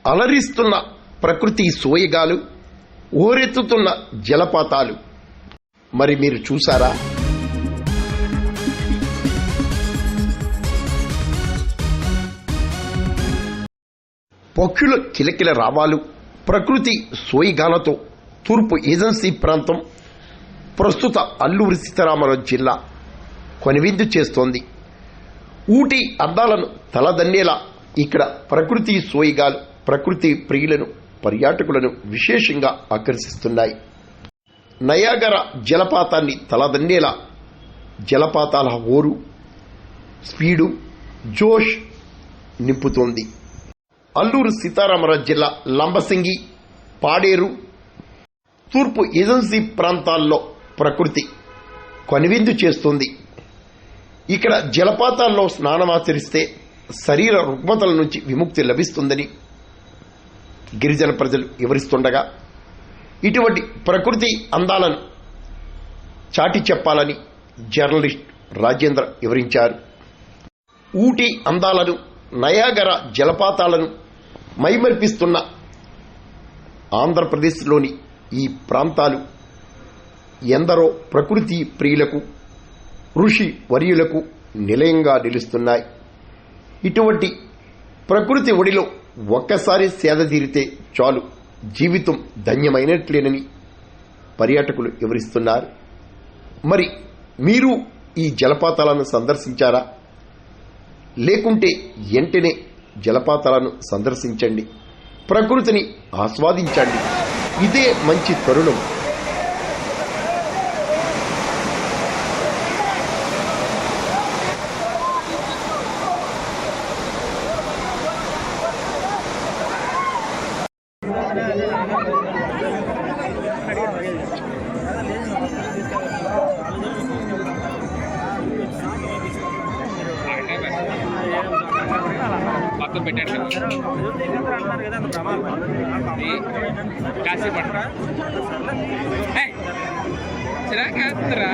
అలరిస్తున్న ప్రకృతి సోయగాలు, ఓరెత్తుతున్న జలపాతాలు మరి మీరు చూసారా? పక్షుల కిలకిల రావాలు, ప్రకృతి సోయగాలతో తూర్పు ఏజెన్సీ ప్రాంతం ప్రస్తుత అల్లూరి సీతారామరాజు జిల్లా కొనివిందు చేస్తోంది. ఊటీ అందాలను తలదన్నేలా ఇక్కడ ప్రకృతి సోయగాలు ప్రకృతి ప్రియులను, పర్యాటకులను విశేషంగా ఆకర్షిస్తున్నాయి. నయాగరా జలపాతాన్ని తలదన్నేలా జలపాతాల హోరు, స్పీడు, జోష్ నింపుతోంది. అల్లూరు సీతారామరాజు జిల్లా లంబసింగి, పాడేరు, తూర్పు ఏజెన్సీ ప్రాంతాల్లో ప్రకృతి కొనివిందు చేస్తుంది. ఇక్కడ జలపాతాల్లో స్నానమాచరిస్తే శరీర రుగ్మతల నుంచి విముక్తి లభిస్తుందని గిరిజన ప్రజలు వివరిస్తుండగా, ఇటువంటి ప్రకృతి అందాలను చాటి చెప్పాలని జర్నలిస్ట్ రాజేంద్ర వివరించారు. ఊటీ అందాలను, నయాగరా జలపాతాలను మైమర్పిస్తున్న ఆంధ్రప్రదేశ్లోని ఈ ప్రాంతాలు ఎందరో ప్రకృతి ప్రియులకు, ఋషి వర్యులకు నిలయంగా నిలుస్తున్నాయి. ఇటువంటి ప్రకృతి ఒడిలో ఒక్కసారి సేద తీరితే చాలు, జీవితం ధన్యమైనట్లేనని పర్యాటకులు వివరిస్తున్నారు. మరి మీరు ఈ జలపాతాలను సందర్శించారా? లేకుంటే వెంటనే జలపాతాలను సందర్శించండి, ప్రకృతిని ఆస్వాదించండి. ఇదే మంచి తరుణం. పక్కన పెట్టాడు కాసేపు చిరాకేస్తారా.